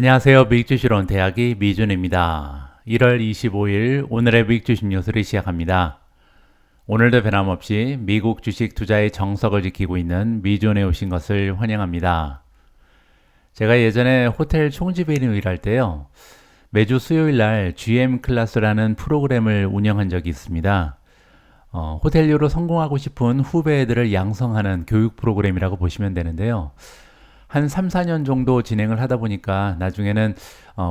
안녕하세요. 미익주식론 대학이 미준입니다. 1월 25일 오늘의 미익주식 뉴스를 시작합니다. 오늘도 변함없이 미국 주식 투자의 정석을 지키고 있는 미준에 오신 것을 환영합니다. 제가 예전에 호텔 총집에서 일할 때요. 매주 수요일 날 GM 클래스라는 프로그램을 운영한 적이 있습니다. 호텔료로 성공하고 싶은 후배들을 양성하는 교육 프로그램이라고 보시면 되는데요. 한 3, 4년 정도 진행을 하다 보니까 나중에는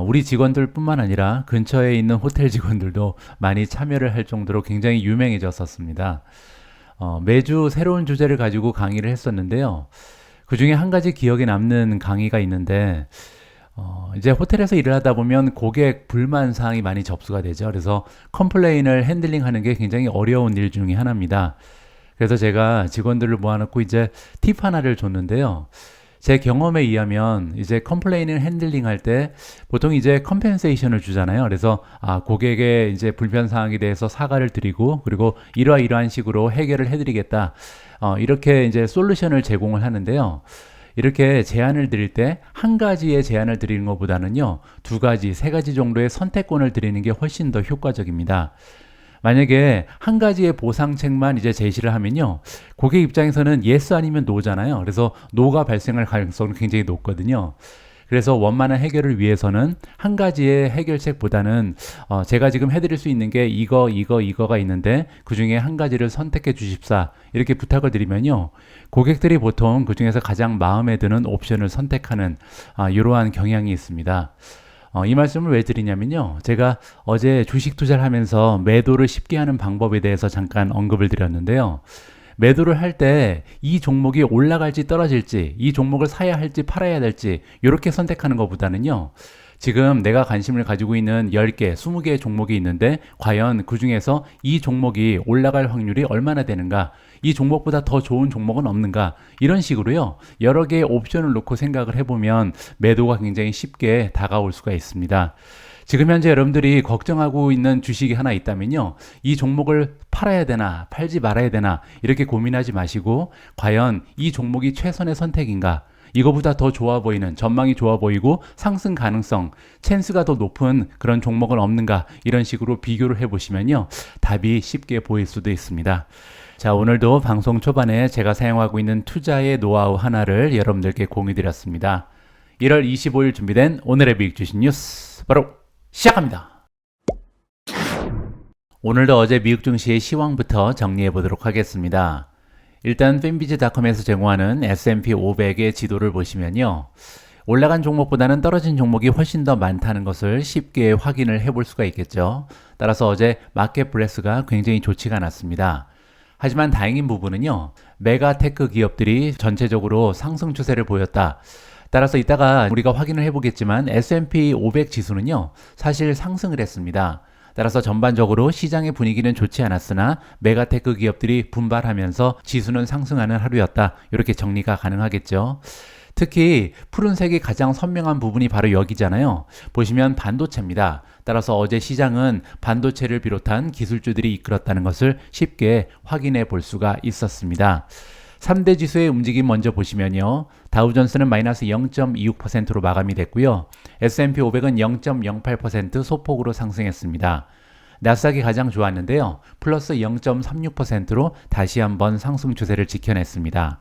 우리 직원들 뿐만 아니라 근처에 있는 호텔 직원들도 많이 참여를 할 정도로 굉장히 유명해졌었습니다. 매주 새로운 주제를 가지고 강의를 했었는데요. 그 중에 한 가지 기억에 남는 강의가 있는데 이제 호텔에서 일을 하다 보면 고객 불만 사항이 많이 접수가 되죠. 그래서 컴플레인을 핸들링하는 게 굉장히 어려운 일 중에 하나입니다. 그래서 제가 직원들을 모아놓고 이제 팁 하나를 줬는데요. 제 경험에 의하면 이제 컴플레인을 핸들링 할 때 보통 이제 컴펜세이션을 주잖아요. 그래서 고객의 이제 불편 사항에 대해서 사과를 드리고 그리고 이러이러한 식으로 해결을 해드리겠다. 이렇게 이제 솔루션을 제공을 하는데요. 이렇게 제안을 드릴 때 한 가지의 제안을 드리는 것보다는요, 두 가지, 세 가지 정도의 선택권을 드리는 게 훨씬 더 효과적입니다. 만약에 한 가지의 보상책만 이제 제시를 하면요, 고객 입장에서는 yes 아니면 no잖아요. 그래서 no가 발생할 가능성은 굉장히 높거든요. 그래서 원만한 해결을 위해서는 한 가지의 해결책보다는 제가 지금 해드릴 수 있는 게 이거가 있는데 그 중에 한 가지를 선택해 주십사, 이렇게 부탁을 드리면요, 고객들이 보통 그 중에서 가장 마음에 드는 옵션을 선택하는 이러한 경향이 있습니다. 이 말씀을 왜 드리냐면요, 제가 어제 주식 투자를 하면서 매도를 쉽게 하는 방법에 대해서 잠깐 언급을 드렸는데요. 매도를 할 때 이 종목이 올라갈지 떨어질지, 이 종목을 사야 할지 팔아야 될지 이렇게 선택하는 것보다는요, 지금 내가 관심을 가지고 있는 10개, 20개의 종목이 있는데 과연 그 중에서 이 종목이 올라갈 확률이 얼마나 되는가, 이 종목보다 더 좋은 종목은 없는가, 이런 식으로요, 여러 개의 옵션을 놓고 생각을 해보면 매도가 굉장히 쉽게 다가올 수가 있습니다. 지금 현재 여러분들이 걱정하고 있는 주식이 하나 있다면요, 이 종목을 팔아야 되나 팔지 말아야 되나 이렇게 고민하지 마시고, 과연 이 종목이 최선의 선택인가, 이거보다 더 좋아 보이는, 전망이 좋아 보이고 상승 가능성, 찬스가 더 높은 그런 종목은 없는가, 이런 식으로 비교를 해보시면요, 답이 쉽게 보일 수도 있습니다. 자, 오늘도 방송 초반에 제가 사용하고 있는 투자의 노하우 하나를 여러분들께 공유 드렸습니다. 1월 25일 준비된 오늘의 미국 주식 뉴스 바로 시작합니다. 오늘도 어제 미국 증시의 시황부터 정리해 보도록 하겠습니다. 일단 핀비즈닷컴에서 제공하는 S&P 500의 지도를 보시면요, 올라간 종목보다는 떨어진 종목이 훨씬 더 많다는 것을 쉽게 확인을 해볼 수가 있겠죠. 따라서 어제 마켓 브레스가 굉장히 좋지가 않았습니다. 하지만 다행인 부분은요, 메가테크 기업들이 전체적으로 상승 추세를 보였다. 따라서 이따가 우리가 확인을 해보겠지만 S&P 500 지수는요, 사실 상승을 했습니다. 따라서 전반적으로 시장의 분위기는 좋지 않았으나 메가테크 기업들이 분발하면서 지수는 상승하는 하루였다. 이렇게 정리가 가능하겠죠. 특히 푸른색이 가장 선명한 부분이 바로 여기잖아요. 보시면 반도체입니다. 따라서 어제 시장은 반도체를 비롯한 기술주들이 이끌었다는 것을 쉽게 확인해 볼 수가 있었습니다. 3대 지수의 움직임 먼저 보시면요, 다우존스는 마이너스 0.26%로 마감이 됐고요. S&P 500은 0.08% 소폭으로 상승했습니다. 나스닥이 가장 좋았는데요, 플러스 0.36%로 다시 한번 상승 추세를 지켜냈습니다.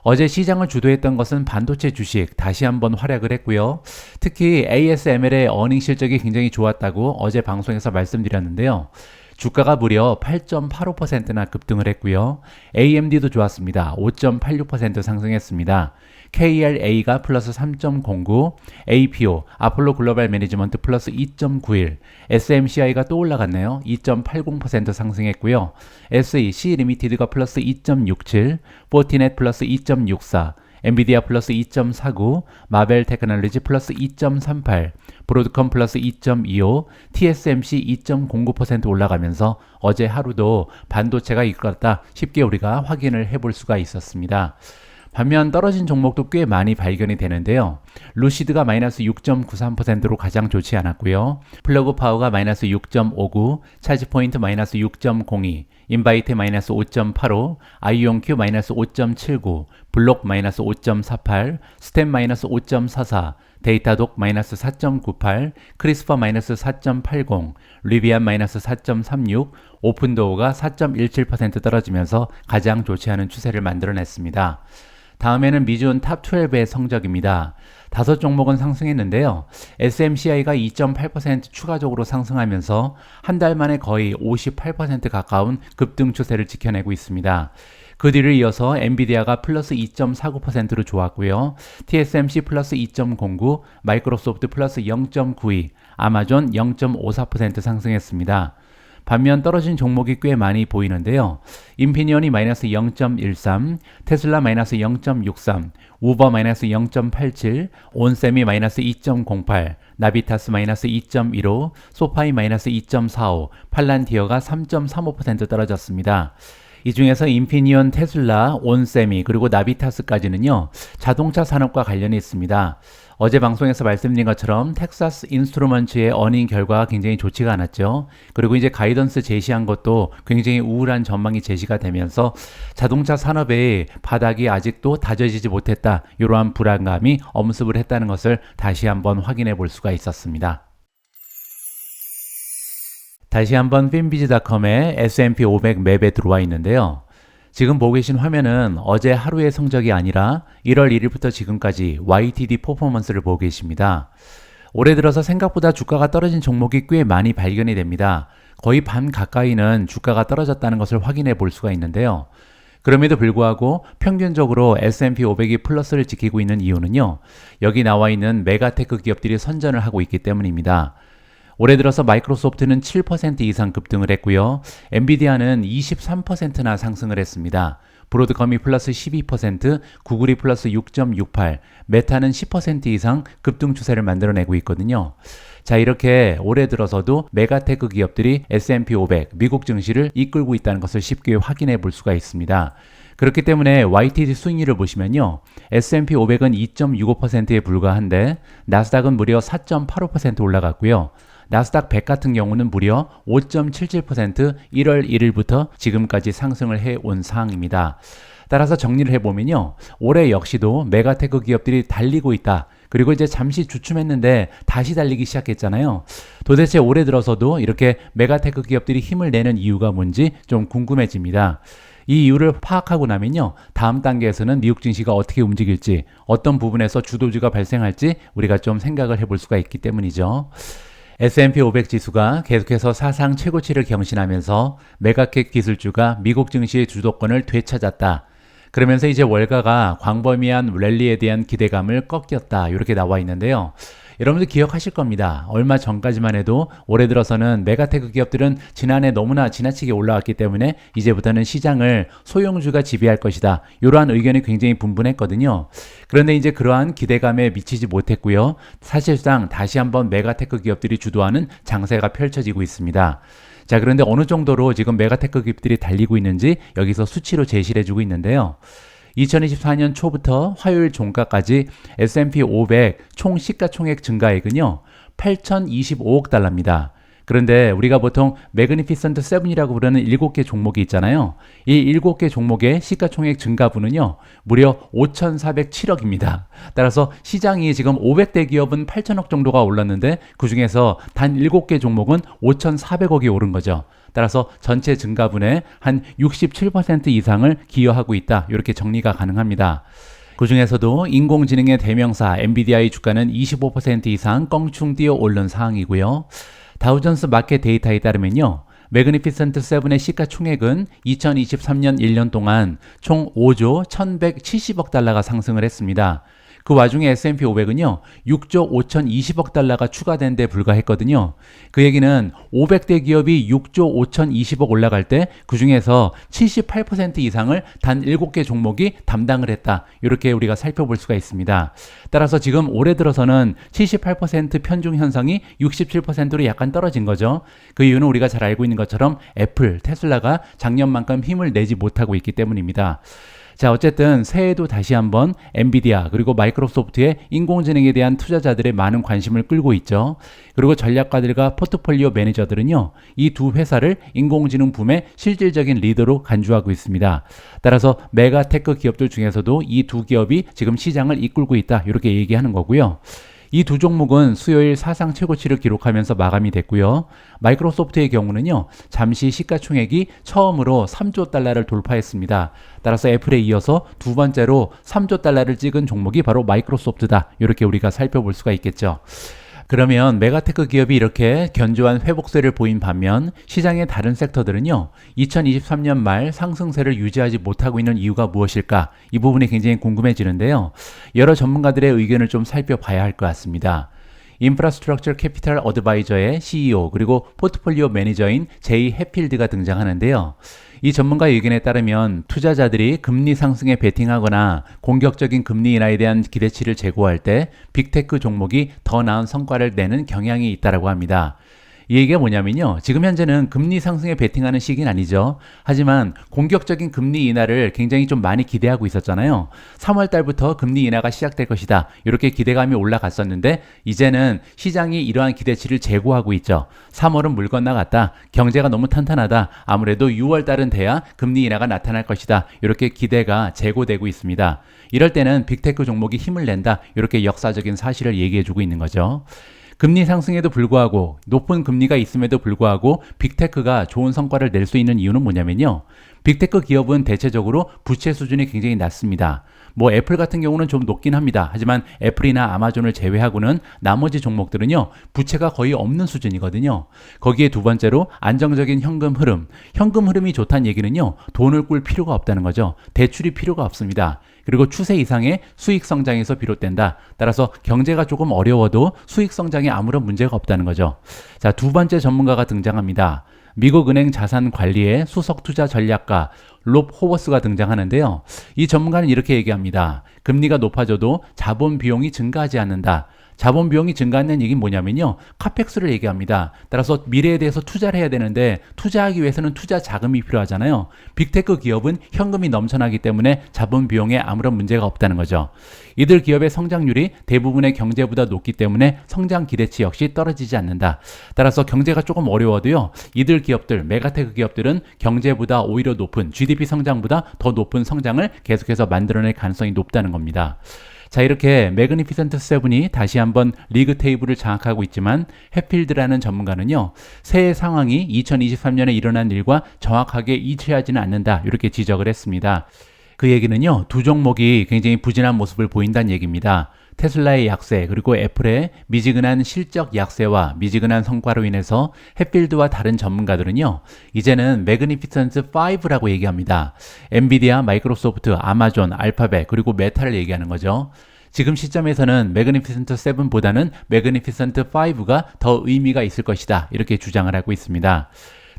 어제 시장을 주도했던 것은 반도체 주식 다시 한번 활약을 했고요. 특히 ASML의 어닝 실적이 굉장히 좋았다고 어제 방송에서 말씀드렸는데요. 주가가 무려 8.85%나 급등을 했고요. AMD도 좋았습니다. 5.86% 상승했습니다. KLA가 플러스 3.09, APO, 아폴로 글로벌 매니지먼트 플러스 2.91, SMCI가 또 올라갔네요. 2.80% 상승했고요. SEC 리미티드가 플러스 2.67, 포티넷 플러스 2.64, 엔비디아 플러스 2.49, 마벨 테크놀로지 플러스 2.38, 브로드컴 플러스 2.25, TSMC 2.09% 올라가면서 어제 하루도 반도체가 이끌었다, 쉽게 우리가 확인을 해볼 수가 있었습니다. 반면 떨어진 종목도 꽤 많이 발견이 되는데요. 루시드가 마이너스 6.93%로 가장 좋지 않았고요. 플러그 파워가 마이너스 6.59, 차지포인트 마이너스 6.02, 인바이트 마이너스 5.85, 아이온큐 마이너스 5.79, 블록 마이너스 5.48, 스텝 마이너스 5.44, 데이터독 마이너스 4.98, 크리스퍼 마이너스 4.80, 리비안 마이너스 4.36, 오픈도어가 4.17% 떨어지면서 가장 좋지 않은 추세를 만들어냈습니다. 다음에는 미주온 탑 12의 성적입니다. 5종목은 상승했는데요. SMCI가 2.8% 추가적으로 상승하면서 한 달 만에 거의 58% 가까운 급등 추세를 지켜내고 있습니다. 그 뒤를 이어서 엔비디아가 플러스 2.49%로 좋았고요. TSMC 플러스 2.09, 마이크로소프트 플러스 0.92, 아마존 0.54% 상승했습니다. 반면 떨어진 종목이 꽤 많이 보이는데요. 인피니온이 마이너스 0.13, 테슬라 마이너스 0.63, 우버 마이너스 0.87, 온셈이 마이너스 2.08, 나비타스 마이너스 2.15, 소파이 마이너스 2.45, 팔란티어가 3.35% 떨어졌습니다. 이 중에서 인피니온, 테슬라, 온세미, 그리고 나비타스까지는요, 자동차 산업과 관련이 있습니다. 어제 방송에서 말씀드린 것처럼 텍사스 인스트루먼츠의 어닝 결과가 굉장히 좋지가 않았죠. 그리고 이제 가이던스 제시한 것도 굉장히 우울한 전망이 제시가 되면서 자동차 산업의 바닥이 아직도 다져지지 못했다. 이러한 불안감이 엄습을 했다는 것을 다시 한번 확인해 볼 수가 있었습니다. 다시 한번 finbiz.com의 S&P 500 맵에 들어와 있는데요. 지금 보고 계신 화면은 어제 하루의 성적이 아니라 1월 1일부터 지금까지 YTD 퍼포먼스를 보고 계십니다. 올해 들어서 생각보다 주가가 떨어진 종목이 꽤 많이 발견이 됩니다. 거의 반 가까이는 주가가 떨어졌다는 것을 확인해 볼 수가 있는데요. 그럼에도 불구하고 평균적으로 S&P 500이 플러스를 지키고 있는 이유는요. 여기 나와 있는 메가테크 기업들이 선전을 하고 있기 때문입니다. 올해 들어서 마이크로소프트는 7% 이상 급등을 했고요. 엔비디아는 23%나 상승을 했습니다. 브로드컴이 플러스 12%, 구글이 플러스 6.68, 메타는 10% 이상 급등 추세를 만들어내고 있거든요. 자, 이렇게 올해 들어서도 메가테크 기업들이 S&P 500, 미국 증시를 이끌고 있다는 것을 쉽게 확인해 볼 수가 있습니다. 그렇기 때문에 YTD 수익률을 보시면요. S&P 500은 2.65%에 불과한데 나스닥은 무려 4.85% 올라갔고요. 나스닥 100 같은 경우는 무려 5.77% 1월 1일부터 지금까지 상승을 해온 상황입니다. 따라서 정리를 해보면요. 올해 역시도 메가테크 기업들이 달리고 있다. 그리고 이제 잠시 주춤했는데 다시 달리기 시작했잖아요. 도대체 올해 들어서도 이렇게 메가테크 기업들이 힘을 내는 이유가 뭔지 좀 궁금해집니다. 이 이유를 파악하고 나면요. 다음 단계에서는 미국 증시가 어떻게 움직일지, 어떤 부분에서 주도주가 발생할지 우리가 좀 생각을 해볼 수가 있기 때문이죠. S&P 500 지수가 계속해서 사상 최고치를 경신하면서 메가캡 기술주가 미국 증시의 주도권을 되찾았다. 그러면서 이제 월가가 광범위한 랠리에 대한 기대감을 꺾였다. 이렇게 나와 있는데요. 여러분들 기억하실 겁니다. 얼마 전까지만 해도 올해 들어서는 메가테크 기업들은 지난해 너무나 지나치게 올라왔기 때문에 이제부터는 시장을 소형주가 지배할 것이다. 이러한 의견이 굉장히 분분했거든요. 그런데 이제 그러한 기대감에 미치지 못했고요. 사실상 다시 한번 메가테크 기업들이 주도하는 장세가 펼쳐지고 있습니다. 자, 그런데 어느 정도로 지금 메가테크 기업들이 달리고 있는지 여기서 수치로 제시를 해주고 있는데요. 2024년 초부터 화요일 종가까지 S&P 500 총 시가총액 증가액은요 8,025억 달러입니다. 그런데 우리가 보통 매그니피센트 7이라고 부르는 7개 종목이 있잖아요. 이 7개 종목의 시가총액 증가분은요 무려 5,407억입니다. 따라서 시장이 지금 500대 기업은 8천억 정도가 올랐는데 그 중에서 단 7개 종목은 5,400억이 오른 거죠. 따라서 전체 증가분의 한 67% 이상을 기여하고 있다. 이렇게 정리가 가능합니다. 그 중에서도 인공지능의 대명사 엔비디아의 주가는 25% 이상 껑충 뛰어 오른 상황이고요. 다우존스 마켓 데이터에 따르면요. 매그니피센트 7의 시가총액은 2023년 1년 동안 총 5조 1,170억 달러가 상승을 했습니다. 그 와중에 S&P 500은요 6조 5,020억 달러가 추가된 데 불과했거든요. 그 얘기는 500대 기업이 6조 5,020억 올라갈 때 그 중에서 78% 이상을 단 7개 종목이 담당을 했다. 이렇게 우리가 살펴볼 수가 있습니다. 따라서 지금 올해 들어서는 78% 편중 현상이 67%로 약간 떨어진 거죠. 그 이유는 우리가 잘 알고 있는 것처럼 애플, 테슬라가 작년만큼 힘을 내지 못하고 있기 때문입니다. 자, 어쨌든 새해에도 다시 한번 엔비디아 그리고 마이크로소프트의 인공지능에 대한 투자자들의 많은 관심을 끌고 있죠. 그리고 전략가들과 포트폴리오 매니저들은요, 이 두 회사를 인공지능 붐의 실질적인 리더로 간주하고 있습니다. 따라서 메가테크 기업들 중에서도 이 두 기업이 지금 시장을 이끌고 있다, 이렇게 얘기하는 거고요. 이 두 종목은 수요일 사상 최고치를 기록하면서 마감이 됐고요. 마이크로소프트의 경우는요, 잠시 시가총액이 처음으로 3조 달러를 돌파했습니다. 따라서 애플에 이어서 두 번째로 3조 달러를 찍은 종목이 바로 마이크로소프트다, 이렇게 우리가 살펴볼 수가 있겠죠. 그러면 메가테크 기업이 이렇게 견조한 회복세를 보인 반면 시장의 다른 섹터들은요, 2023년 말 상승세를 유지하지 못하고 있는 이유가 무엇일까? 이 부분이 굉장히 궁금해지는데요. 여러 전문가들의 의견을 좀 살펴봐야 할 것 같습니다. 인프라스트럭처 캐피탈 어드바이저의 CEO 그리고 포트폴리오 매니저인 제이 해필드가 등장하는데요. 이 전문가의 의견에 따르면 투자자들이 금리 상승에 베팅하거나 공격적인 금리 인하에 대한 기대치를 제고할 때 빅테크 종목이 더 나은 성과를 내는 경향이 있다고 합니다. 이 얘기가 뭐냐면요, 지금 현재는 금리 상승에 베팅하는 시기는 아니죠. 하지만 공격적인 금리 인하를 굉장히 좀 많이 기대하고 있었잖아요. 3월 달부터 금리 인하가 시작될 것이다, 이렇게 기대감이 올라갔었는데 이제는 시장이 이러한 기대치를 제고하고 있죠. 3월은 물 건너갔다, 경제가 너무 탄탄하다, 아무래도 6월 달은 돼야 금리 인하가 나타날 것이다, 이렇게 기대가 제고되고 있습니다. 이럴 때는 빅테크 종목이 힘을 낸다, 이렇게 역사적인 사실을 얘기해주고 있는 거죠. 금리 상승에도 불구하고, 높은 금리가 있음에도 불구하고 빅테크가 좋은 성과를 낼 수 있는 이유는 뭐냐면요, 빅테크 기업은 대체적으로 부채 수준이 굉장히 낮습니다. 뭐 애플 같은 경우는 좀 높긴 합니다. 하지만 애플이나 아마존을 제외하고는 나머지 종목들은요, 부채가 거의 없는 수준이거든요. 거기에 두 번째로 안정적인 현금 흐름. 현금 흐름이 좋다는 얘기는요, 돈을 꿀 필요가 없다는 거죠. 대출이 필요가 없습니다. 그리고 추세 이상의 수익 성장에서 비롯된다. 따라서 경제가 조금 어려워도 수익 성장에 아무런 문제가 없다는 거죠. 자, 두 번째 전문가가 등장합니다. 미국 은행 자산 관리의 수석 투자 전략가 롭 호버스가 등장하는데요. 이 전문가는 이렇게 얘기합니다. 금리가 높아져도 자본 비용이 증가하지 않는다. 자본 비용이 증가하는 얘기는 뭐냐면요, 카펙스를 얘기합니다. 따라서 미래에 대해서 투자를 해야 되는데 투자하기 위해서는 투자 자금이 필요하잖아요. 빅테크 기업은 현금이 넘쳐나기 때문에 자본 비용에 아무런 문제가 없다는 거죠. 이들 기업의 성장률이 대부분의 경제보다 높기 때문에 성장 기대치 역시 떨어지지 않는다. 따라서 경제가 조금 어려워도요, 이들 기업들, 메가테크 기업들은 경제보다 오히려 높은, GDP 성장보다 더 높은 성장을 계속해서 만들어낼 가능성이 높다는 겁니다. 자, 이렇게 매그니피센트 세븐이 다시 한번 리그 테이블을 장악하고 있지만 해필드라는 전문가는요, 새해 상황이 2023년에 일어난 일과 정확하게 일치하지는 않는다, 이렇게 지적을 했습니다. 그 얘기는요, 두 종목이 굉장히 부진한 모습을 보인다는 얘기입니다. 테슬라의 약세 그리고 애플의 미지근한 실적 약세와 미지근한 성과로 인해서 해필드와 다른 전문가들은요, 이제는 매그니피센트 5라고 얘기합니다. 엔비디아, 마이크로소프트, 아마존, 알파벳 그리고 메타를 얘기하는 거죠. 지금 시점에서는 매그니피센트 7보다는 매그니피센트 5가 더 의미가 있을 것이다, 이렇게 주장을 하고 있습니다.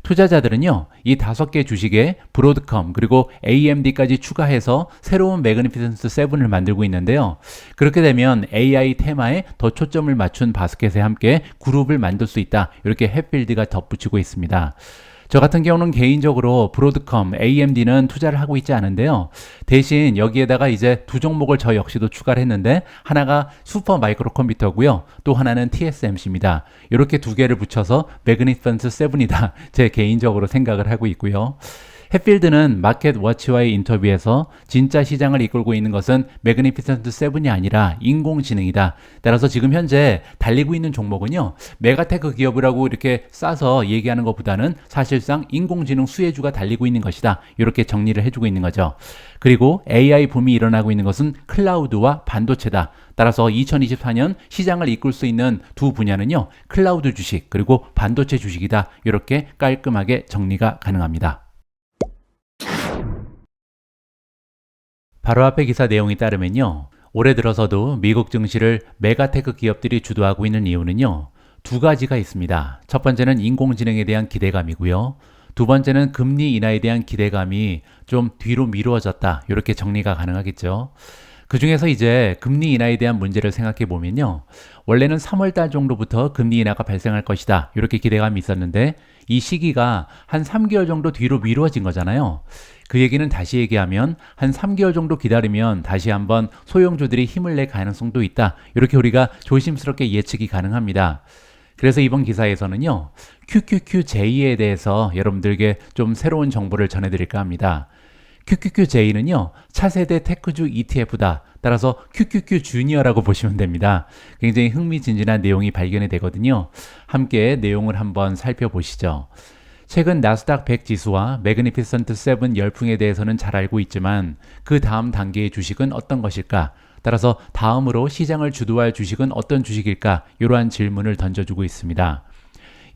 투자자들은요, 이 5개 주식에 브로드컴 그리고 AMD까지 추가해서 새로운 매그니피센트 7을 만들고 있는데요. 그렇게 되면 AI 테마에 더 초점을 맞춘 바스켓에 함께 그룹을 만들 수 있다, 이렇게 해필드가 덧붙이고 있습니다. 저 같은 경우는 개인적으로 브로드컴, AMD는 투자를 하고 있지 않은데요. 대신 여기에다가 이제 두 종목을 저 역시도 추가를 했는데, 하나가 슈퍼 마이크로 컴퓨터고요. 또 하나는 TSMC입니다. 이렇게 두 개를 붙여서 매그니피센트 7이다, 제 개인적으로 생각을 하고 있고요. 해필드는 마켓워치와의 인터뷰에서 진짜 시장을 이끌고 있는 것은 매그니피센트 7이 아니라 인공지능이다. 따라서 지금 현재 달리고 있는 종목은요, 메가테크 기업이라고 이렇게 싸서 얘기하는 것보다는 사실상 인공지능 수혜주가 달리고 있는 것이다, 이렇게 정리를 해주고 있는 거죠. 그리고 AI 붐이 일어나고 있는 것은 클라우드와 반도체다. 따라서 2024년 시장을 이끌 수 있는 두 분야는요, 클라우드 주식 그리고 반도체 주식이다, 이렇게 깔끔하게 정리가 가능합니다. 바로 앞에 기사 내용에 따르면요, 올해 들어서도 미국 증시를 메가테크 기업들이 주도하고 있는 이유는요, 두 가지가 있습니다. 첫 번째는 인공지능에 대한 기대감이고요. 두 번째는 금리 인하에 대한 기대감이 좀 뒤로 미루어졌다, 이렇게 정리가 가능하겠죠. 그 중에서 이제 금리 인하에 대한 문제를 생각해 보면요, 원래는 3월 달 정도부터 금리 인하가 발생할 것이다, 이렇게 기대감이 있었는데 이 시기가 한 3개월 정도 뒤로 미루어진 거잖아요. 그 얘기는 다시 얘기하면 한 3개월 정도 기다리면 다시 한번 소형주들이 힘을 낼 가능성도 있다. 이렇게 우리가 조심스럽게 예측이 가능합니다. 그래서 이번 기사에서는요, QQQJ에 대해서 여러분들에게 좀 새로운 정보를 전해드릴까 합니다. QQQJ는요, 차세대 테크주 ETF다. 따라서 QQQ 주니어라고 보시면 됩니다. 굉장히 흥미진진한 내용이 발견이 되거든요. 함께 내용을 한번 살펴보시죠. 최근 나스닥 100 지수와 매그니피선트 7 열풍에 대해서는 잘 알고 있지만 그 다음 단계의 주식은 어떤 것일까? 따라서 다음으로 시장을 주도할 주식은 어떤 주식일까? 이러한 질문을 던져주고 있습니다.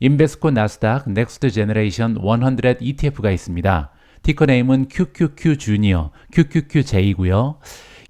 인베스코 나스닥 넥스트 제너레이션 100 ETF가 있습니다. 티커 네임은 QQQ 주니어, QQQJ이고요.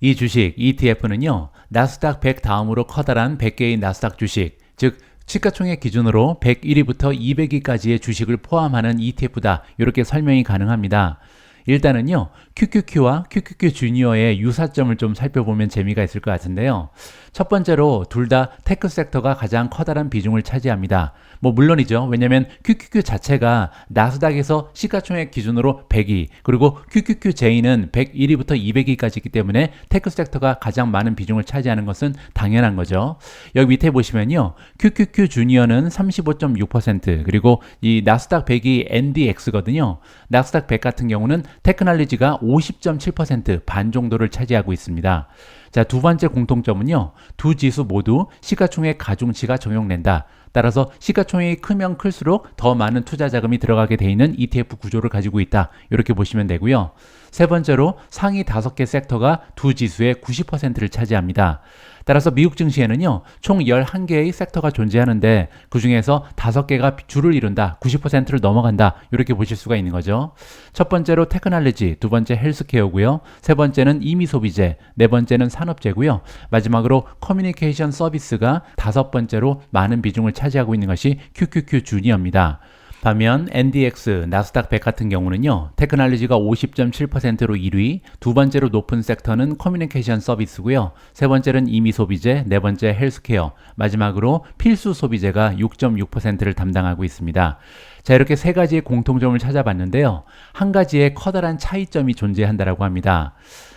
이 주식 ETF는요, 나스닥 100 다음으로 커다란 100개의 나스닥 주식, 즉 시가총액 기준으로 101위부터 200위까지의 주식을 포함하는 ETF다. 이렇게 설명이 가능합니다. 일단은요, QQQ와 QQQ 주니어의 유사점을 좀 살펴보면 재미가 있을 것 같은데요. 첫 번째로 둘 다 테크 섹터가 가장 커다란 비중을 차지합니다. 물론이죠. 왜냐하면 QQQ 자체가 나스닥에서 시가총액 기준으로 100위, 그리고 QQQJ는 101위부터 200위까지 있기 때문에 테크 섹터가 가장 많은 비중을 차지하는 것은 당연한 거죠. 여기 밑에 보시면요, QQQ 주니어는 35.6%, 그리고 이 나스닥 100이 NDX거든요. 나스닥 100 같은 경우는 테크놀로지가 50.7%, 반 정도를 차지하고 있습니다. 자, 두 번째 공통점은요, 두 지수 모두 시가총액 가중치가 적용된다. 따라서 시가총액이 크면 클수록 더 많은 투자 자금이 들어가게 돼 있는 ETF 구조를 가지고 있다. 이렇게 보시면 되고요. 세 번째로 상위 5개 섹터가 두 지수의 90%를 차지합니다. 따라서 미국 증시에는요, 총 11개의 섹터가 존재하는데 그 중에서 5개가 주를 이룬다, 90%를 넘어간다, 이렇게 보실 수가 있는 거죠. 첫 번째로 테크놀로지, 두 번째 헬스케어고요, 세 번째는 임의소비재, 네 번째는 산업재고요, 마지막으로 커뮤니케이션 서비스가 다섯 번째로 많은 비중을 차지하고 있는 것이 QQQ 주니어입니다. 반면 NDX, 나스닥 100 같은 경우는요, 테크놀로지가 50.7%로 1위, 두 번째로 높은 섹터는 커뮤니케이션 서비스고요, 세 번째는 임의소비재, 네 번째 헬스케어, 마지막으로 필수 소비재가 6.6%를 담당하고 있습니다. 자, 이렇게 세 가지의 공통점을 찾아봤는데요, 한 가지의 커다란 차이점이 존재한다고 합니다.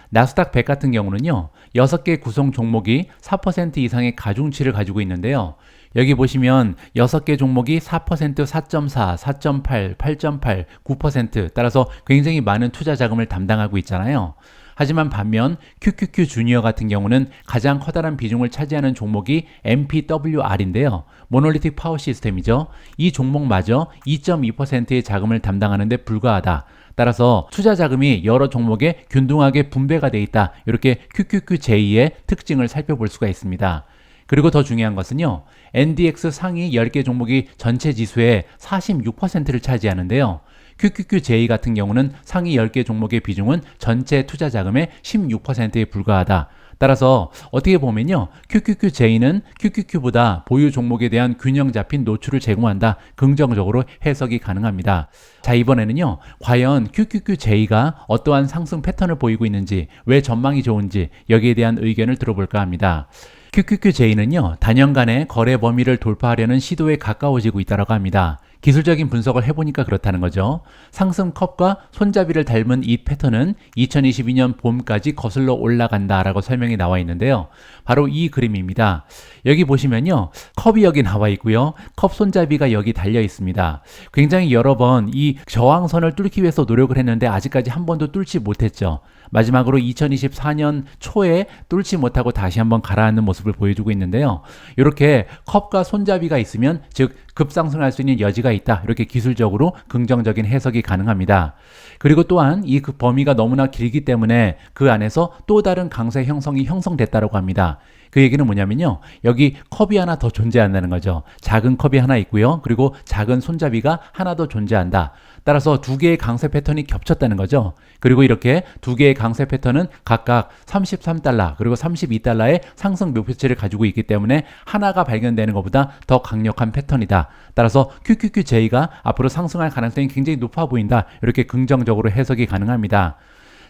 나스닥 100 같은 경우는요, 6개 구성 종목이 4% 이상의 가중치를 가지고 있는데요. 여기 보시면 6개 종목이 4%, 4.4, 4.8, 8.8, 9% 따라서 굉장히 많은 투자 자금을 담당하고 있잖아요. 하지만 반면 QQQ 주니어 같은 경우는 가장 커다란 비중을 차지하는 종목이 MPWR인데요. 모놀리틱 파워 시스템이죠. 이 종목마저 2.2%의 자금을 담당하는 데 불과하다. 따라서 투자 자금이 여러 종목에 균등하게 분배가 돼 있다. 이렇게 QQQJ의 특징을 살펴볼 수가 있습니다. 그리고 더 중요한 것은요, NDX 상위 10개 종목이 전체 지수의 46%를 차지하는데요. QQQJ 같은 경우는 상위 10개 종목의 비중은 전체 투자 자금의 16%에 불과하다. 따라서 어떻게 보면요, QQQJ는 QQQ보다 보유 종목에 대한 균형 잡힌 노출을 제공한다. 긍정적으로 해석이 가능합니다. 자, 이번에는요, 과연 QQQJ가 어떠한 상승 패턴을 보이고 있는지, 왜 전망이 좋은지 여기에 대한 의견을 들어볼까 합니다. QQQJ는요, 단연간의 거래 범위를 돌파하려는 시도에 가까워지고 있다고 합니다. 기술적인 분석을 해보니까 그렇다는 거죠. 상승 컵과 손잡이를 닮은 이 패턴은 2022년 봄까지 거슬러 올라간다라고 설명이 나와 있는데요. 바로 이 그림입니다. 여기 보시면요, 컵이 여기 나와 있고요, 컵 손잡이가 여기 달려 있습니다. 굉장히 여러 번 이 저항선을 뚫기 위해서 노력을 했는데 아직까지 한 번도 뚫지 못했죠. 마지막으로 2024년 초에 뚫지 못하고 다시 한번 가라앉는 모습을 보여주고 있는데요. 이렇게 컵과 손잡이가 있으면, 즉 급상승할 수 있는 여지가 있다. 이렇게 기술적으로 긍정적인 해석이 가능합니다. 그리고 또한 이 그 범위가 너무나 길기 때문에 그 안에서 또 다른 강세 형성이 형성됐다고 합니다. 그 얘기는 뭐냐면요, 여기 컵이 하나 더 존재한다는 거죠. 작은 컵이 하나 있고요, 그리고 작은 손잡이가 하나 더 존재한다. 따라서 두 개의 강세 패턴이 겹쳤다는 거죠. 그리고 이렇게 두 개의 강세 패턴은 각각 33달러 그리고 32달러의 상승 목표치를 가지고 있기 때문에 하나가 발견되는 것보다 더 강력한 패턴이다. 따라서 QQQJ가 앞으로 상승할 가능성이 굉장히 높아 보인다. 이렇게 긍정적으로 해석이 가능합니다.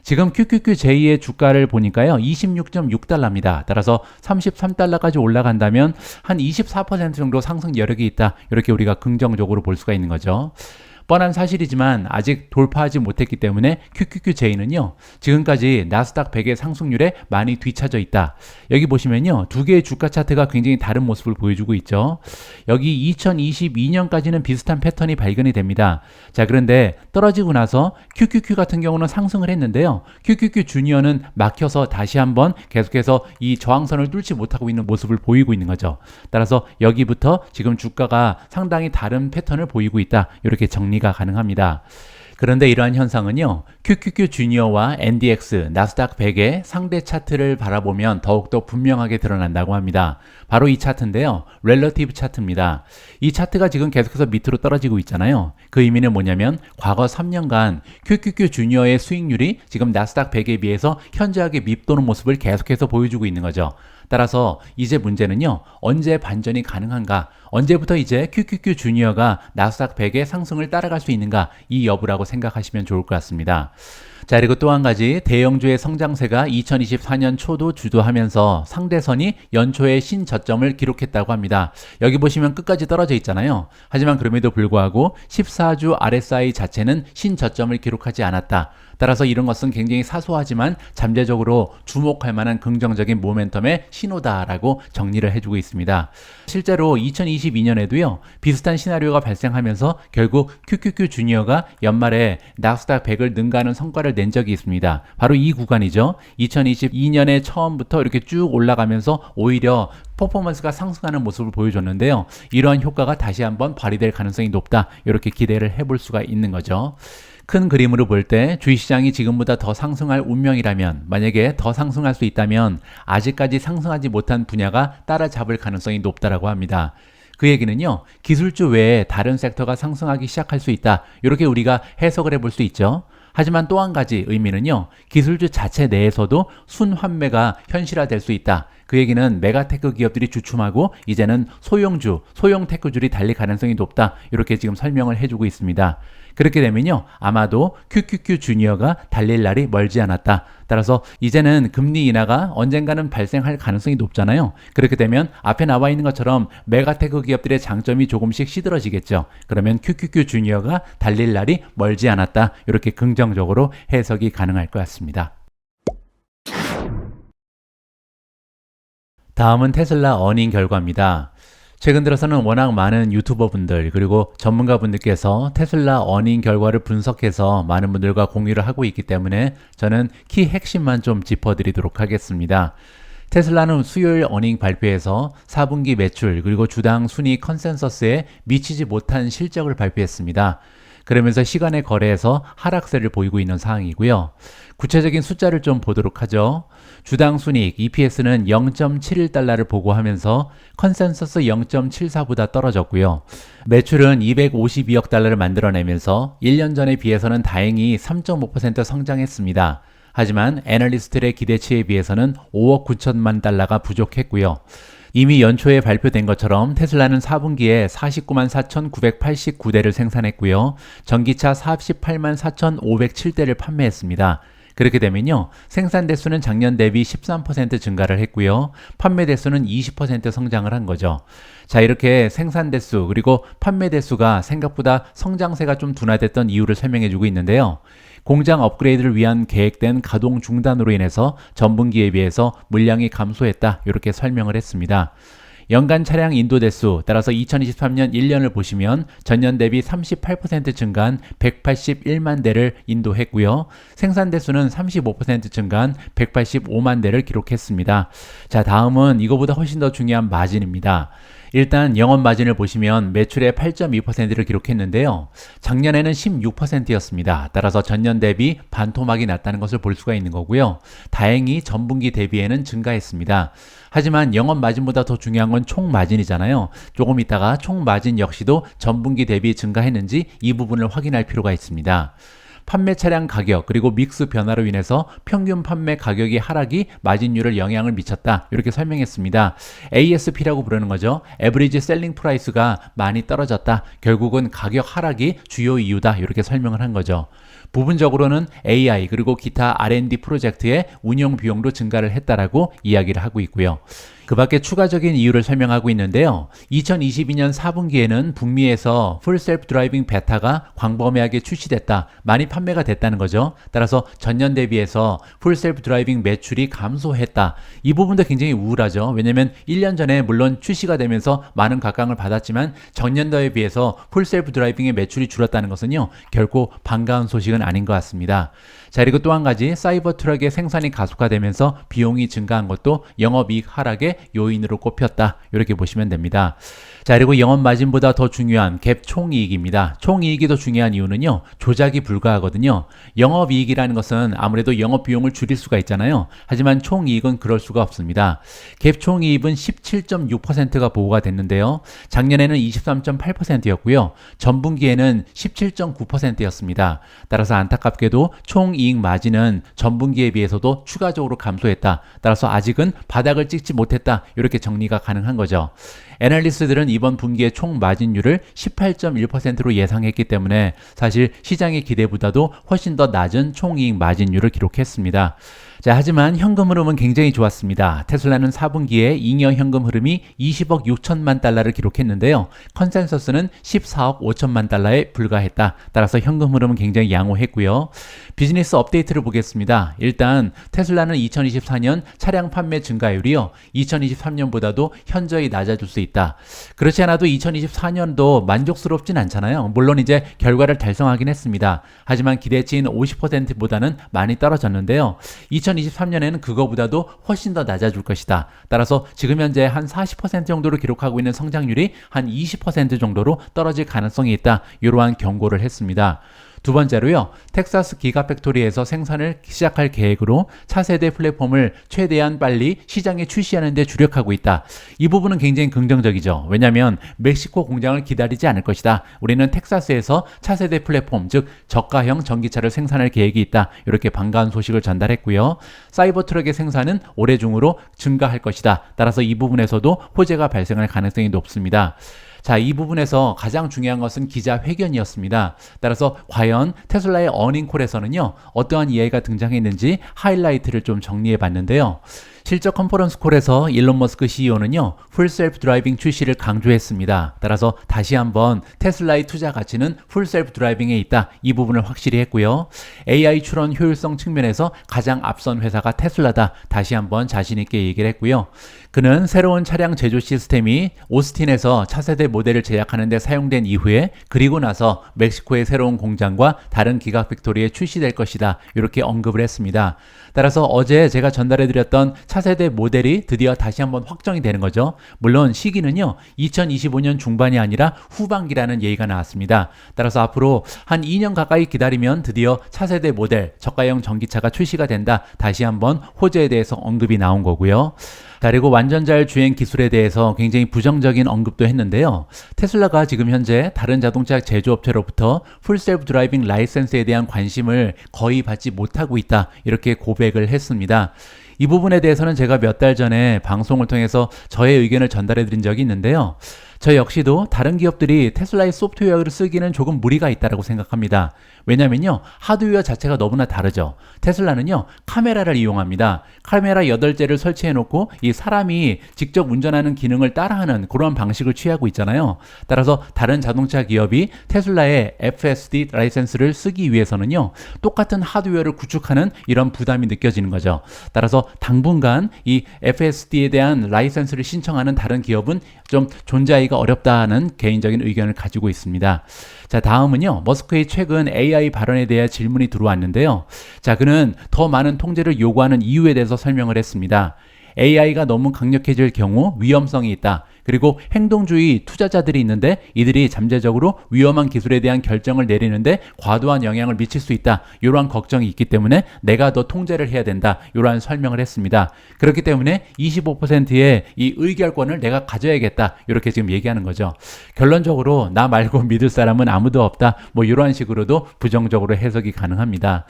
지금 QQQJ의 주가를 보니까요, 26.6달러입니다. 따라서 33달러까지 올라간다면 한 24% 정도 상승 여력이 있다. 이렇게 우리가 긍정적으로 볼 수가 있는 거죠. 뻔한 사실이지만 아직 돌파하지 못했기 때문에 QQQJ는요, 지금까지 나스닥 100의 상승률에 많이 뒤처져 있다. 여기 보시면요, 두 개의 주가 차트가 굉장히 다른 모습을 보여주고 있죠. 여기 2022년까지는 비슷한 패턴이 발견이 됩니다. 자, 그런데 떨어지고 나서 QQQ 같은 경우는 상승을 했는데요. QQQ 주니어는 막혀서 다시 한번 계속해서 이 저항선을 뚫지 못하고 있는 모습을 보이고 있는 거죠. 따라서 여기부터 지금 주가가 상당히 다른 패턴을 보이고 있다. 이렇게 정리가 가능합니다. 그런데 이러한 현상은요, QQQ 주니어와 NDX, 나스닥 100의 상대 차트를 바라보면 더욱더 분명하게 드러난다고 합니다. 바로 이 차트인데요, 렐러티브 차트입니다. 이 차트가 지금 계속해서 밑으로 떨어지고 있잖아요. 그 의미는 뭐냐면 과거 3년간 QQQ 주니어의 수익률이 지금 나스닥 100에 비해서 현저하게 밉도는 모습을 계속해서 보여주고 있는 거죠. 따라서 이제 문제는요, 언제 반전이 가능한가, 언제부터 이제 QQQ 주니어가 나스닥 100의 상승을 따라갈 수 있는가, 이 여부라고 생각하시면 좋을 것 같습니다. 자, 그리고 또 한 가지, 대형주의 성장세가 2024년 초도 주도하면서 상대선이 연초에 신저점을 기록했다고 합니다. 여기 보시면 끝까지 떨어져 있잖아요. 하지만 그럼에도 불구하고 14주 RSI 자체는 신저점을 기록하지 않았다. 따라서 이런 것은 굉장히 사소하지만 잠재적으로 주목할 만한 긍정적인 모멘텀의 신호다라고 정리를 해주고 있습니다. 실제로 2022년에도요, 비슷한 시나리오가 발생하면서 결국 QQQ 주니어가 연말에 나스닥 100을 능가하는 성과를 낸 적이 있습니다. 바로 이 구간이죠. 2022년에 처음부터 이렇게 쭉 올라가면서 오히려 퍼포먼스가 상승하는 모습을 보여줬는데요. 이러한 효과가 다시 한번 발휘될 가능성이 높다. 이렇게 기대를 해볼 수가 있는 거죠. 큰 그림으로 볼 때 주식시장이 지금보다 더 상승할 운명이라면, 만약에 더 상승할 수 있다면 아직까지 상승하지 못한 분야가 따라잡을 가능성이 높다라고 합니다. 그 얘기는요, 기술주 외에 다른 섹터가 상승하기 시작할 수 있다. 이렇게 우리가 해석을 해볼 수 있죠. 하지만 또 한 가지 의미는요, 기술주 자체 내에서도 순환매가 현실화될 수 있다. 그 얘기는 메가테크 기업들이 주춤하고 이제는 소형주, 소형테크주들이 달릴 가능성이 높다. 이렇게 지금 설명을 해주고 있습니다. 그렇게 되면요, 아마도 QQQ 주니어가 달릴 날이 멀지 않았다. 따라서 이제는 금리 인하가 언젠가는 발생할 가능성이 높잖아요. 그렇게 되면 앞에 나와 있는 것처럼 메가테크 기업들의 장점이 조금씩 시들어지겠죠. 그러면 QQQ 주니어가 달릴 날이 멀지 않았다. 이렇게 긍정적으로 해석이 가능할 것 같습니다. 다음은 테슬라 어닝 결과입니다. 최근 들어서는 워낙 많은 유튜버분들 그리고 전문가분들께서 테슬라 어닝 결과를 분석해서 많은 분들과 공유를 하고 있기 때문에 저는 키 핵심만 좀 짚어드리도록 하겠습니다. 테슬라는 수요일 어닝 발표에서 4분기 매출 그리고 주당 순이익 컨센서스에 미치지 못한 실적을 발표했습니다. 그러면서 시간의 거래에서 하락세를 보이고 있는 상황이고요. 구체적인 숫자를 좀 보도록 하죠. 주당 순이익 EPS는 0.71달러를 보고하면서 컨센서스 0.74보다 떨어졌고요. 매출은 252억 달러를 만들어내면서 1년 전에 비해서는 다행히 3.5% 성장했습니다. 하지만 애널리스트들의 기대치에 비해서는 5억 9천만 달러가 부족했고요. 이미 연초에 발표된 것처럼 테슬라는 4분기에 494만 4,989대를 생산했고요. 전기차 484만 4,507대를 판매했습니다. 그렇게 되면요, 생산 대수는 작년 대비 13% 증가를 했고요. 판매 대수는 20% 성장을 한 거죠. 자, 이렇게 생산 대수 그리고 판매 대수가 생각보다 성장세가 좀 둔화됐던 이유를 설명해 주고 있는데요. 공장 업그레이드를 위한 계획된 가동 중단으로 인해서 전분기에 비해서 물량이 감소했다. 이렇게 설명을 했습니다. 연간 차량 인도 대수, 따라서 2023년 1년을 보시면 전년 대비 38% 증가한 181만 대를 인도했고요. 생산 대수는 35% 증가한 185만 대를 기록했습니다. 자, 다음은 이거보다 훨씬 더 중요한 마진입니다. 일단 영업 마진을 보시면 매출의 8.2%를 기록했는데요. 작년에는 16%였습니다. 따라서 전년 대비 반토막이 났다는 것을 볼 수가 있는 거고요. 다행히 전분기 대비에는 증가했습니다. 하지만 영업 마진보다 더 중요한 건 총 마진이잖아요. 조금 있다가 총 마진 역시도 전분기 대비 증가했는지 이 부분을 확인할 필요가 있습니다. 판매 차량 가격 그리고 믹스 변화로 인해서 평균 판매 가격의 하락이 마진율을 영향을 미쳤다. 이렇게 설명했습니다. ASP라고 부르는 거죠. Average Selling Price가 많이 떨어졌다. 결국은 가격 하락이 주요 이유다. 이렇게 설명을 한 거죠. 부분적으로는 AI 그리고 기타 R&D 프로젝트의 운영 비용도 증가를 했다라고 이야기를 하고 있고요. 그 밖에 추가적인 이유를 설명하고 있는데요. 2022년 4분기에는 북미에서 풀 셀프 드라이빙 베타가 광범위하게 출시됐다. 많이 판매가 됐다는 거죠. 따라서 전년 대비해서 풀 셀프 드라이빙 매출이 감소했다. 이 부분도 굉장히 우울하죠. 왜냐면 1년 전에 물론 출시가 되면서 많은 각광을 받았지만 전년도에 비해서 풀 셀프 드라이빙의 매출이 줄었다는 것은요. 결코 반가운 소식은 아닌 것 같습니다. 자, 그리고 또 한 가지 사이버 트럭의 생산이 가속화되면서 비용이 증가한 것도 영업이익 하락의 요인으로 꼽혔다. 이렇게 보시면 됩니다. 자, 그리고 영업 마진보다 더 중요한 갭 총이익입니다. 총이익이 더 중요한 이유는요. 조작이 불가하거든요. 영업이익이라는 것은 아무래도 영업 비용을 줄일 수가 있잖아요. 하지만 총이익은 그럴 수가 없습니다. 갭 총이익은 17.6%가 보고가 됐는데요. 작년에는 23.8%였고요. 전분기에는 17.9%였습니다. 따라서 안타깝게도 총이익 마진은 전분기에 비해서도 추가적으로 감소했다. 따라서 아직은 바닥을 찍지 못했다. 이렇게 정리가 가능한 거죠. 애널리스트들은 이번 분기의 총 마진율을 18.1%로 예상했기 때문에 사실 시장의 기대보다도 훨씬 더 낮은 총이익 마진율을 기록했습니다. 자, 하지만 현금 흐름은 굉장히 좋았습니다. 테슬라는 4분기에 잉여 현금 흐름이 20억 6천만 달러를 기록했는데요. 컨센서스는 14억 5천만 달러에 불과했다. 따라서 현금 흐름은 굉장히 양호했고요. 비즈니스 업데이트를 보겠습니다. 일단 테슬라는 2024년 차량 판매 증가율이요. 2023년보다도 현저히 낮아질 수 있다. 그렇지 않아도 2024년도 만족스럽진 않잖아요. 물론 이제 결과를 달성하긴 했습니다. 하지만 기대치인 50%보다는 많이 떨어졌는데요. 2023년에는 그거보다도 훨씬 더 낮아질 것이다. 따라서 지금 현재 한 40% 정도로 기록하고 있는 성장률이 한 20% 정도로 떨어질 가능성이 있다. 이러한 경고를 했습니다. 두 번째로요. 텍사스 기가팩토리에서 생산을 시작할 계획으로 차세대 플랫폼을 최대한 빨리 시장에 출시하는 데 주력하고 있다. 이 부분은 굉장히 긍정적이죠. 왜냐하면 멕시코 공장을 기다리지 않을 것이다. 우리는 텍사스에서 차세대 플랫폼, 즉 저가형 전기차를 생산할 계획이 있다. 이렇게 반가운 소식을 전달했고요. 사이버 트럭의 생산은 올해 중으로 증가할 것이다. 따라서 이 부분에서도 호재가 발생할 가능성이 높습니다. 자, 이 부분에서 가장 중요한 것은 기자회견이었습니다. 따라서 과연 테슬라의 어닝콜에서는요, 어떠한 이야기가 등장했는지 하이라이트를 좀 정리해 봤는데요. 실적 컨퍼런스 콜에서 일론 머스크 CEO는요, 풀 셀프 드라이빙 출시를 강조했습니다. 따라서 다시 한번 테슬라의 투자 가치는 풀 셀프 드라이빙에 있다. 이 부분을 확실히 했고요. AI 출원 효율성 측면에서 가장 앞선 회사가 테슬라다. 다시 한번 자신 있게 얘기를 했고요. 그는 새로운 차량 제조 시스템이 오스틴에서 차세대 모델을 제작하는 데 사용된 이후에 그리고 나서 멕시코의 새로운 공장과 다른 기가팩토리에 출시될 것이다. 이렇게 언급을 했습니다. 따라서 어제 제가 전달해드렸던 차세대 모델이 드디어 다시 한번 확정이 되는 거죠. 물론 시기는요, 2025년 중반이 아니라 후반기라는 얘기가 나왔습니다. 따라서 앞으로 한 2년 가까이 기다리면 드디어 차세대 모델, 저가형 전기차가 출시가 된다. 다시 한번 호재에 대해서 언급이 나온 거고요. 그리고 완전자율 주행 기술에 대해서 굉장히 부정적인 언급도 했는데요. 테슬라가 지금 현재 다른 자동차 제조업체로부터 풀셀프 드라이빙 라이센스에 대한 관심을 거의 받지 못하고 있다. 이렇게 고백을 했습니다. 이 부분에 대해서는 제가 몇 달 전에 방송을 통해서 저의 의견을 전달해 드린 적이 있는데요. 저 역시도 다른 기업들이 테슬라의 소프트웨어를 쓰기는 조금 무리가 있다고 생각합니다. 왜냐면요, 하드웨어 자체가 너무나 다르죠. 테슬라는요, 카메라를 이용합니다. 카메라 8대를 설치해 놓고 이 사람이 직접 운전하는 기능을 따라하는 그런 방식을 취하고 있잖아요. 따라서 다른 자동차 기업이 테슬라의 FSD 라이센스를 쓰기 위해서는요, 똑같은 하드웨어를 구축하는 이런 부담이 느껴지는 거죠. 따라서 당분간 이 FSD에 대한 라이센스를 신청하는 다른 기업은 좀 존재하기가 어렵다는 개인적인 의견을 가지고 있습니다. 자, 다음은요, 머스크의 최근 AI 발언에 대해 질문이 들어왔는데요. 자, 그는 더 많은 통제를 요구하는 이유에 대해서 설명을 했습니다. AI가 너무 강력해질 경우 위험성이 있다. 그리고 행동주의 투자자들이 있는데 이들이 잠재적으로 위험한 기술에 대한 결정을 내리는데 과도한 영향을 미칠 수 있다. 이러한 걱정이 있기 때문에 내가 더 통제를 해야 된다. 이러한 설명을 했습니다. 그렇기 때문에 25%의 이 의결권을 내가 가져야겠다. 이렇게 지금 얘기하는 거죠. 결론적으로 나 말고 믿을 사람은 아무도 없다. 뭐 이러한 식으로도 부정적으로 해석이 가능합니다.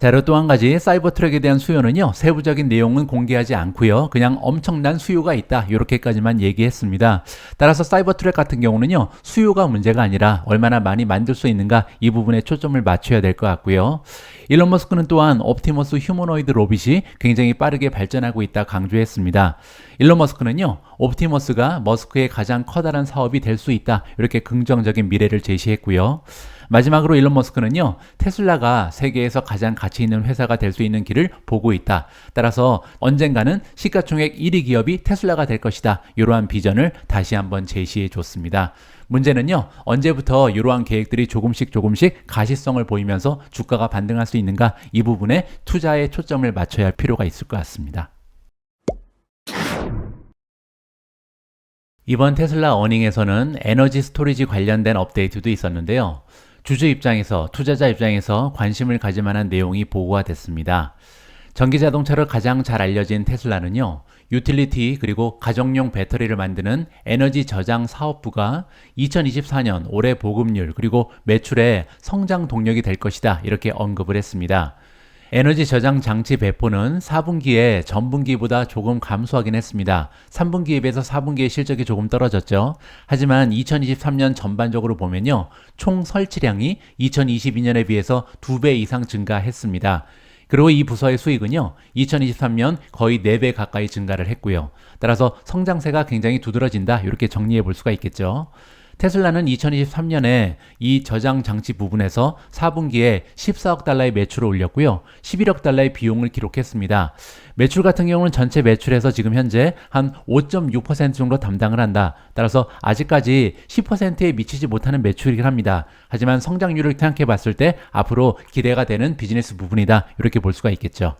자, 그리고 또 한 가지 사이버 트럭에 대한 수요는요, 세부적인 내용은 공개하지 않고요, 그냥 엄청난 수요가 있다, 이렇게까지만 얘기했습니다. 따라서 사이버 트럭 같은 경우는요, 수요가 문제가 아니라 얼마나 많이 만들 수 있는가, 이 부분에 초점을 맞춰야 될 것 같고요. 일론 머스크는 또한 옵티머스 휴머노이드 로봇이 굉장히 빠르게 발전하고 있다 강조했습니다. 일론 머스크는요, 옵티머스가 머스크의 가장 커다란 사업이 될 수 있다, 이렇게 긍정적인 미래를 제시했고요. 마지막으로 일론 머스크는요, 테슬라가 세계에서 가장 가치 있는 회사가 될 수 있는 길을 보고 있다. 따라서 언젠가는 시가총액 1위 기업이 테슬라가 될 것이다. 이러한 비전을 다시 한번 제시해 줬습니다. 문제는요, 언제부터 이러한 계획들이 조금씩 가시성을 보이면서 주가가 반등할 수 있는가, 이 부분에 투자에 초점을 맞춰야 할 필요가 있을 것 같습니다. 이번 테슬라 어닝에서는 에너지 스토리지 관련된 업데이트도 있었는데요. 주주 입장에서, 투자자 입장에서 관심을 가질 만한 내용이 보고가 됐습니다. 전기자동차로 가장 잘 알려진 테슬라는요, 유틸리티 그리고 가정용 배터리를 만드는 에너지 저장 사업부가 2024년 올해 보급률 그리고 매출의 성장 동력이 될 것이다, 이렇게 언급을 했습니다. 에너지 저장 장치 배포는 4분기에 전분기보다 조금 감소하긴 했습니다. 3분기에 비해서 4분기의 실적이 조금 떨어졌죠. 하지만 2023년 전반적으로 보면요, 총 설치량이 2022년에 비해서 2배 이상 증가했습니다. 그리고 이 부서의 수익은요, 2023년 거의 4배 가까이 증가를 했고요. 따라서 성장세가 굉장히 두드러진다, 이렇게 정리해 볼 수가 있겠죠. 테슬라는 2023년에 이 저장 장치 부분에서 4분기에 14억 달러의 매출을 올렸고요. 11억 달러의 비용을 기록했습니다. 매출 같은 경우는 전체 매출에서 지금 현재 한 5.6% 정도 담당을 한다. 따라서 아직까지 10%에 미치지 못하는 매출이긴 합니다. 하지만 성장률을 생각해 봤을 때 앞으로 기대가 되는 비즈니스 부분이다, 이렇게 볼 수가 있겠죠.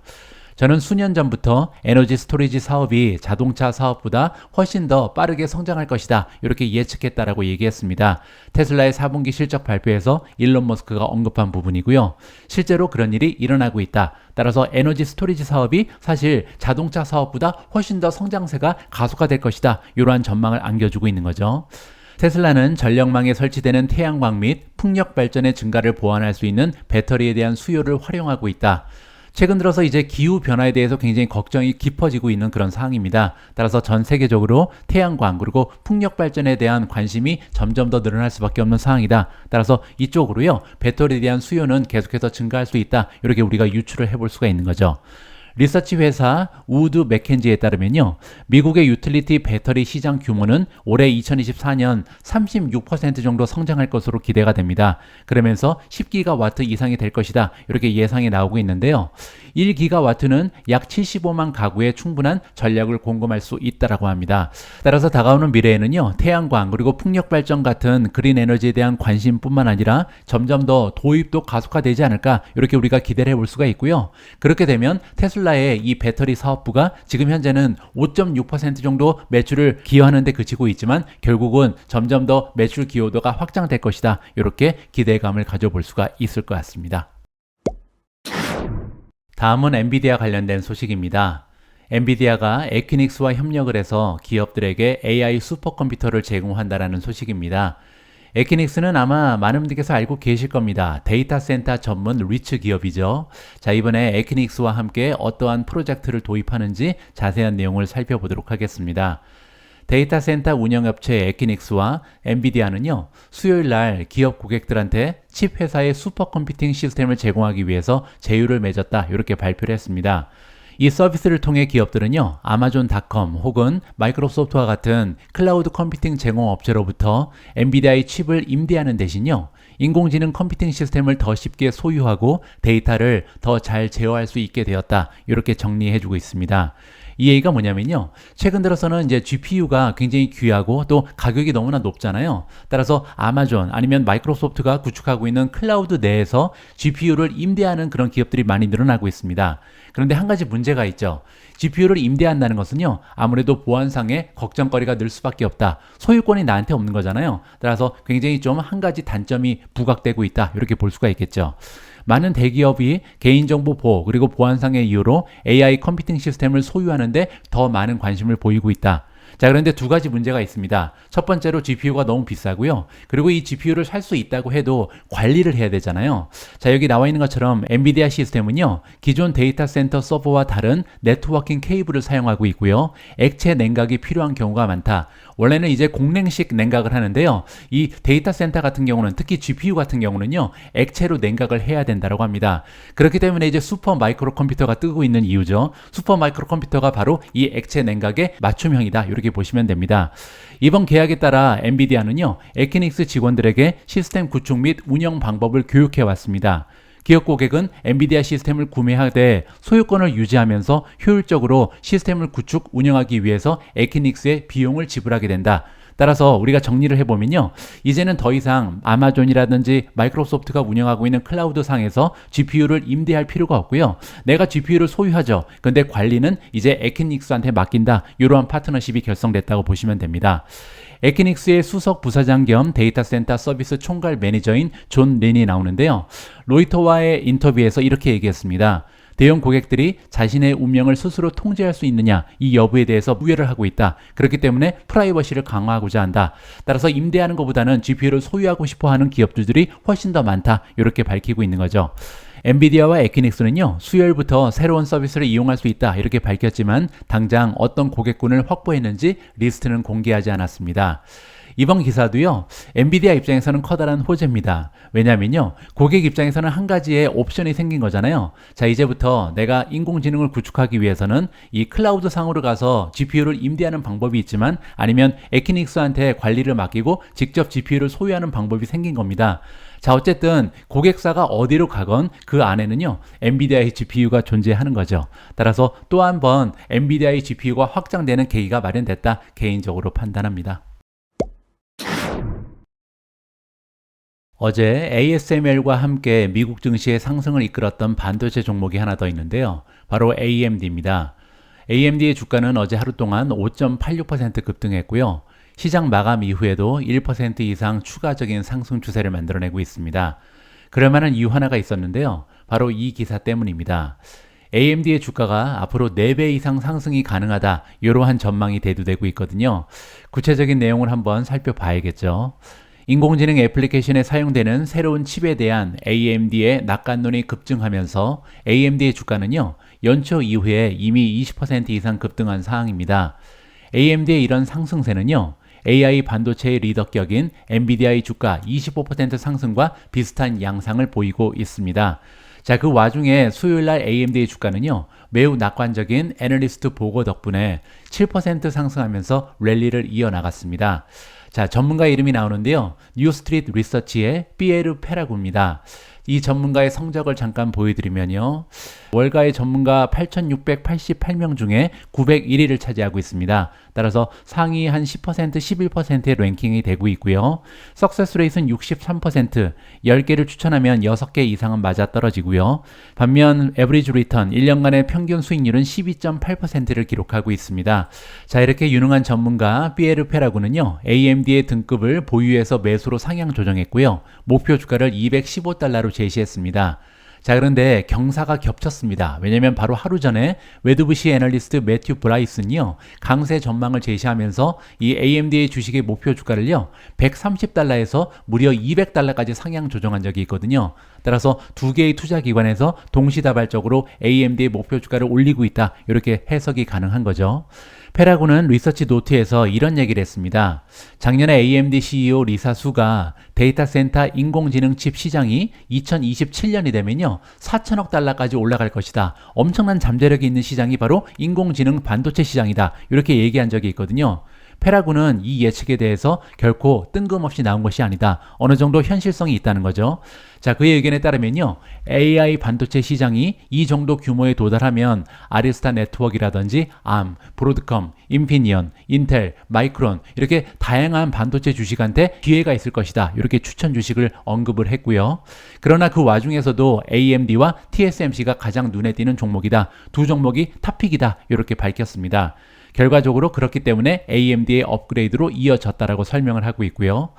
저는 수년 전부터 에너지 스토리지 사업이 자동차 사업보다 훨씬 더 빠르게 성장할 것이다, 이렇게 예측했다라고 얘기했습니다. 테슬라의 4분기 실적 발표에서 일론 머스크가 언급한 부분이고요. 실제로 그런 일이 일어나고 있다. 따라서 에너지 스토리지 사업이 사실 자동차 사업보다 훨씬 더 성장세가 가속화될 것이다, 이러한 전망을 안겨주고 있는 거죠. 테슬라는 전력망에 설치되는 태양광 및 풍력 발전의 증가를 보완할 수 있는 배터리에 대한 수요를 활용하고 있다. 최근 들어서 이제 기후 변화에 대해서 굉장히 걱정이 깊어지고 있는 그런 상황입니다. 따라서 전 세계적으로 태양광 그리고 풍력 발전에 대한 관심이 점점 더 늘어날 수밖에 없는 상황이다. 따라서 이쪽으로요, 배터리에 대한 수요는 계속해서 증가할 수 있다, 이렇게 우리가 유추를 해볼 수가 있는 거죠. 리서치 회사 우드 맥켄지에 따르면요, 미국의 유틸리티 배터리 시장 규모는 올해 2024년 36% 정도 성장할 것으로 기대가 됩니다. 그러면서 10기가와트 이상이 될 것이다, 이렇게 예상이 나오고 있는데요. 1기가와트는 약 75만 가구에 충분한 전력을 공급할 수 있다라고 합니다. 따라서 다가오는 미래에는요, 태양광 그리고 풍력 발전 같은 그린 에너지에 대한 관심뿐만 아니라 점점 더 도입도 가속화되지 않을까, 이렇게 우리가 기대를 해볼 수가 있고요. 그렇게 되면 테슬라의 이 배터리 사업부가 지금 현재는 5.6% 정도 매출을 기여하는 데 그치고 있지만 결국은 점점 더 매출 기여도가 확장될 것이다, 이렇게 기대감을 가져볼 수가 있을 것 같습니다. 다음은 엔비디아 관련된 소식입니다. 엔비디아가 에퀴닉스와 협력을 해서 기업들에게 AI 슈퍼컴퓨터를 제공한다라는 소식입니다. 에퀴닉스는 아마 많은 분들께서 알고 계실 겁니다. 데이터 센터 전문 리츠 기업이죠. 자, 이번에 에퀴닉스와 함께 어떠한 프로젝트를 도입하는지 자세한 내용을 살펴보도록 하겠습니다. 데이터 센터 운영업체 에퀴닉스와 엔비디아는요, 수요일 날 기업 고객들한테 칩 회사의 슈퍼컴퓨팅 시스템을 제공하기 위해서 제휴를 맺었다, 이렇게 발표를 했습니다. 이 서비스를 통해 기업들은요, 아마존닷컴 혹은 마이크로소프트와 같은 클라우드 컴퓨팅 제공 업체로부터 엔비디아의 칩을 임대하는 대신요, 인공지능 컴퓨팅 시스템을 더 쉽게 소유하고 데이터를 더 잘 제어할 수 있게 되었다, 이렇게 정리해주고 있습니다. 이 얘기가 뭐냐면요, 최근 들어서는 이제 GPU가 굉장히 귀하고 또 가격이 너무나 높잖아요. 따라서 아마존 아니면 마이크로소프트가 구축하고 있는 클라우드 내에서 GPU를 임대하는 그런 기업들이 많이 늘어나고 있습니다. 그런데 한 가지 문제가 있죠. GPU를 임대한다는 것은요, 아무래도 보안상의 걱정거리가 늘 수밖에 없다. 소유권이 나한테 없는 거잖아요. 따라서 굉장히 좀 한 가지 단점이 부각되고 있다, 이렇게 볼 수가 있겠죠. 많은 대기업이 개인정보 보호 그리고 보안상의 이유로 AI 컴퓨팅 시스템을 소유하는데 더 많은 관심을 보이고 있다. 자, 그런데 두 가지 문제가 있습니다. 첫 번째로 GPU가 너무 비싸고요. 그리고 이 GPU를 살 수 있다고 해도 관리를 해야 되잖아요. 자, 여기 나와 있는 것처럼 엔비디아 시스템은요, 기존 데이터 센터 서버와 다른 네트워킹 케이블을 사용하고 있고요. 액체 냉각이 필요한 경우가 많다. 원래는 이제 공냉식 냉각을 하는데요. 이 데이터 센터 같은 경우는, 특히 GPU 같은 경우는요, 액체로 냉각을 해야 된다고 합니다. 그렇기 때문에 이제 슈퍼 마이크로 컴퓨터가 뜨고 있는 이유죠. 슈퍼 마이크로 컴퓨터가 바로 이 액체 냉각의 맞춤형이다. 이렇게 보시면 됩니다. 이번 계약에 따라 엔비디아는요, 에키닉스 직원들에게 시스템 구축 및 운영 방법을 교육해 왔습니다. 기업 고객은 엔비디아 시스템을 구매하되 소유권을 유지하면서 효율적으로 시스템을 구축, 운영하기 위해서 에키닉스의 비용을 지불하게 된다. 따라서 우리가 정리를 해보면요, 이제는 더 이상 아마존이라든지 마이크로소프트가 운영하고 있는 클라우드 상에서 GPU를 임대할 필요가 없고요. 내가 GPU를 소유하죠. 근데 관리는 이제 에키닉스한테 맡긴다. 이러한 파트너십이 결성됐다고 보시면 됩니다. 에키닉스의 수석 부사장 겸 데이터 센터 서비스 총괄 매니저인 존 린이 나오는데요. 로이터와의 인터뷰에서 이렇게 얘기했습니다. 대형 고객들이 자신의 운명을 스스로 통제할 수 있느냐, 이 여부에 대해서 우려를 하고 있다. 그렇기 때문에 프라이버시를 강화하고자 한다. 따라서 임대하는 것보다는 GPU를 소유하고 싶어하는 기업주들이 훨씬 더 많다. 이렇게 밝히고 있는 거죠. 엔비디아와 에키닉스는요, 수요일부터 새로운 서비스를 이용할 수 있다. 이렇게 밝혔지만 당장 어떤 고객군을 확보했는지 리스트는 공개하지 않았습니다. 이번 기사도요, 엔비디아 입장에서는 커다란 호재입니다. 왜냐면요, 고객 입장에서는 한 가지의 옵션이 생긴 거잖아요. 자, 이제부터 내가 인공지능을 구축하기 위해서는 이 클라우드 상으로 가서 GPU를 임대하는 방법이 있지만, 아니면 에키닉스한테 관리를 맡기고 직접 GPU를 소유하는 방법이 생긴 겁니다. 자, 어쨌든 고객사가 어디로 가건 그 안에는요, 엔비디아의 GPU가 존재하는 거죠. 따라서 또 한 번 엔비디아의 GPU가 확장되는 계기가 마련됐다, 개인적으로 판단합니다. 어제 ASML과 함께 미국 증시의 상승을 이끌었던 반도체 종목이 하나 더 있는데요. 바로 AMD입니다. AMD의 주가는 어제 하루 동안 5.86% 급등했고요. 시장 마감 이후에도 1% 이상 추가적인 상승 추세를 만들어내고 있습니다. 그럴 만한 이유 하나가 있었는데요. 바로 이 기사 때문입니다. AMD의 주가가 앞으로 4배 이상 상승이 가능하다, 이러한 전망이 대두되고 있거든요. 구체적인 내용을 한번 살펴봐야겠죠. 인공지능 애플리케이션에 사용되는 새로운 칩에 대한 AMD의 낙관론이 급증하면서 AMD의 주가는요, 연초 이후에 이미 20% 이상 급등한 상황입니다. AMD의 이런 상승세는요, AI 반도체의 리더격인 엔비디아의 주가 25% 상승과 비슷한 양상을 보이고 있습니다. 자, 그 와중에 수요일날 AMD의 주가는요, 매우 낙관적인 애널리스트 보고 덕분에 7% 상승하면서 랠리를 이어나갔습니다. 자, 전문가 이름이 나오는데요. 뉴스트리트 리서치의 피에르 페라구입니다. 이 전문가의 성적을 잠깐 보여드리면요. 월가의 전문가 8,688명 중에 901위를 차지하고 있습니다. 따라서 상위 한 10%, 11%의 랭킹이 되고 있고요. 석세스 레이트는 63%, 10개를 추천하면 6개 이상은 맞아떨어지고요. 반면 에버리지 리턴, 1년간의 평균 수익률은 12.8%를 기록하고 있습니다. 자, 이렇게 유능한 전문가 피에르 페라구는요, AMD의 등급을 보유해서 매수로 상향 조정했고요. 목표 주가를 215달러로 제시했습니다. 자, 그런데 경사가 겹쳤습니다. 왜냐면 바로 하루 전에 웨드부시 애널리스트 매튜 브라이슨이요, 강세 전망을 제시하면서 이 AMD의 주식의 목표 주가를요, 130달러에서 무려 200달러까지 상향 조정한 적이 있거든요. 따라서 두 개의 투자 기관에서 동시다발적으로 AMD의 목표 주가를 올리고 있다, 이렇게 해석이 가능한 거죠. 페라구는 리서치 노트에서 이런 얘기를 했습니다. 작년에 AMD CEO 리사 수가 데이터 센터 인공지능 칩 시장이 2027년이 되면요, 4천억 달러까지 올라갈 것이다. 엄청난 잠재력이 있는 시장이 바로 인공지능 반도체 시장이다. 이렇게 얘기한 적이 있거든요. 페라구는 이 예측에 대해서 결코 뜬금없이 나온 것이 아니다. 어느 정도 현실성이 있다는 거죠. 자, 그의 의견에 따르면요, AI 반도체 시장이 이 정도 규모에 도달하면 아리스타 네트워크라든지 ARM, 브로드컴, 인피니언, 인텔, 마이크론, 이렇게 다양한 반도체 주식한테 기회가 있을 것이다. 이렇게 추천 주식을 언급을 했고요. 그러나 그 와중에서도 AMD와 TSMC가 가장 눈에 띄는 종목이다. 두 종목이 탑픽이다. 이렇게 밝혔습니다. 결과적으로 그렇기 때문에 AMD의 업그레이드로 이어졌다라고 설명을 하고 있고요.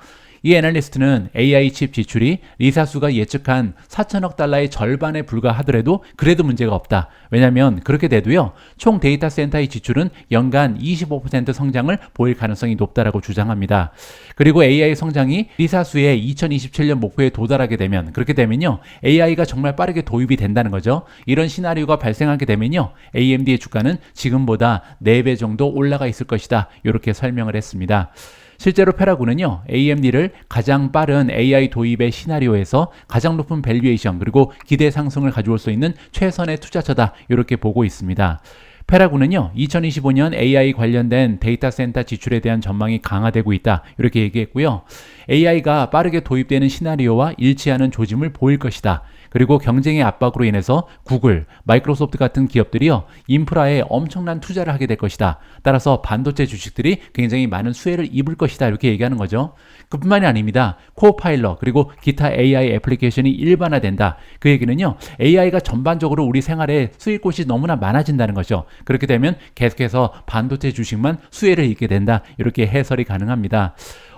이 애널리스트는 AI 칩 지출이 리사수가 예측한 4천억 달러의 절반에 불과하더라도 그래도 문제가 없다. 왜냐하면 그렇게 돼도요, 총 데이터 센터의 지출은 연간 25% 성장을 보일 가능성이 높다라고 주장합니다. 그리고 AI 성장이 리사수의 2027년 목표에 도달하게 되면, 그렇게 되면요, AI가 정말 빠르게 도입이 된다는 거죠. 이런 시나리오가 발생하게 되면요, AMD의 주가는 지금보다 4배 정도 올라가 있을 것이다. 이렇게 설명을 했습니다. 실제로 페라군은요, AMD를 가장 빠른 AI 도입의 시나리오에서 가장 높은 밸류에이션 그리고 기대 상승을 가져올 수 있는 최선의 투자처다. 이렇게 보고 있습니다. 페라군은요, 2025년 AI 관련된 데이터 센터 지출에 대한 전망이 강화되고 있다. 이렇게 얘기했고요. AI가 빠르게 도입되는 시나리오와 일치하는 조짐을 보일 것이다. 그리고 경쟁의 압박으로 인해서 구글, 마이크로소프트 같은 기업들이요, 인프라에 엄청난 투자를 하게 될 것이다. 따라서 반도체 주식들이 굉장히 많은 수혜를 입을 것이다. 이렇게 얘기하는 거죠. 그뿐만이 아닙니다. 코파일럿 그리고 기타 AI 애플리케이션이 일반화된다. 그 얘기는요, AI가 전반적으로 우리 생활에 쓰일 곳이 너무나 많아진다는 거죠. 그렇게 되면 계속해서 반도체 주식만 수혜를 입게 된다. 이렇게 해설이 가능합니다.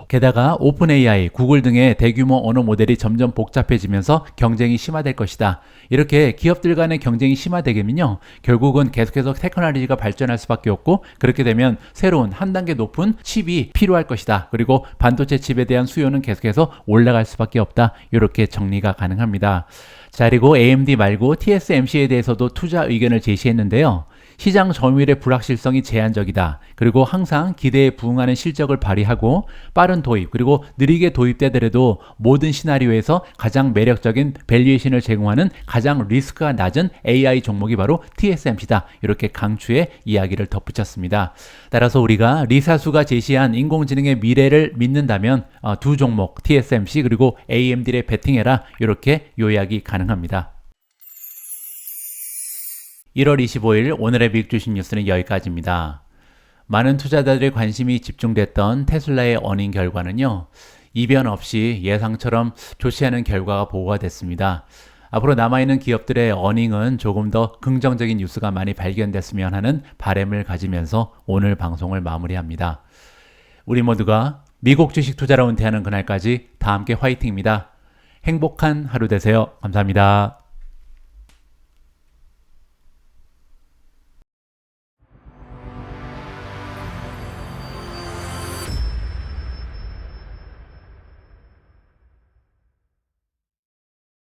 게다가 오픈 AI, 구글 등의 대규모 언어 모델이 점점 복잡해지면서 경쟁이 심화될 것이다. 이렇게 기업들 간의 경쟁이 심화되면요, 결국은 계속해서 테크놀로지가 발전할 수밖에 없고, 그렇게 되면 새로운 한 단계 높은 칩이 필요할 것이다. 그리고 반도체 칩에 대한 수요는 계속해서 올라갈 수밖에 없다. 이렇게 정리가 가능합니다. 자, 그리고 AMD 말고 TSMC에 대해서도 투자 의견을 제시했는데요. 시장 점유율의 불확실성이 제한적이다. 그리고 항상 기대에 부응하는 실적을 발휘하고 빠른 도입, 그리고 느리게 도입되더라도 모든 시나리오에서 가장 매력적인 밸류에이션을 제공하는 가장 리스크가 낮은 AI 종목이 바로 TSMC다. 이렇게 강추의 이야기를 덧붙였습니다. 따라서 우리가 리사수가 제시한 인공지능의 미래를 믿는다면 두 종목 TSMC 그리고 AMD에 베팅해라. 이렇게 요약이 가능합니다. 1월 25일 오늘의 미국 주식 뉴스는 여기까지입니다. 많은 투자자들의 관심이 집중됐던 테슬라의 어닝 결과는요, 이변 없이 예상처럼 좋지 않은 결과가 보고가 됐습니다. 앞으로 남아있는 기업들의 어닝은 조금 더 긍정적인 뉴스가 많이 발견됐으면 하는 바람을 가지면서 오늘 방송을 마무리합니다. 우리 모두가 미국 주식 투자로 은퇴하는 그날까지 다 함께 화이팅입니다. 행복한 하루 되세요. 감사합니다.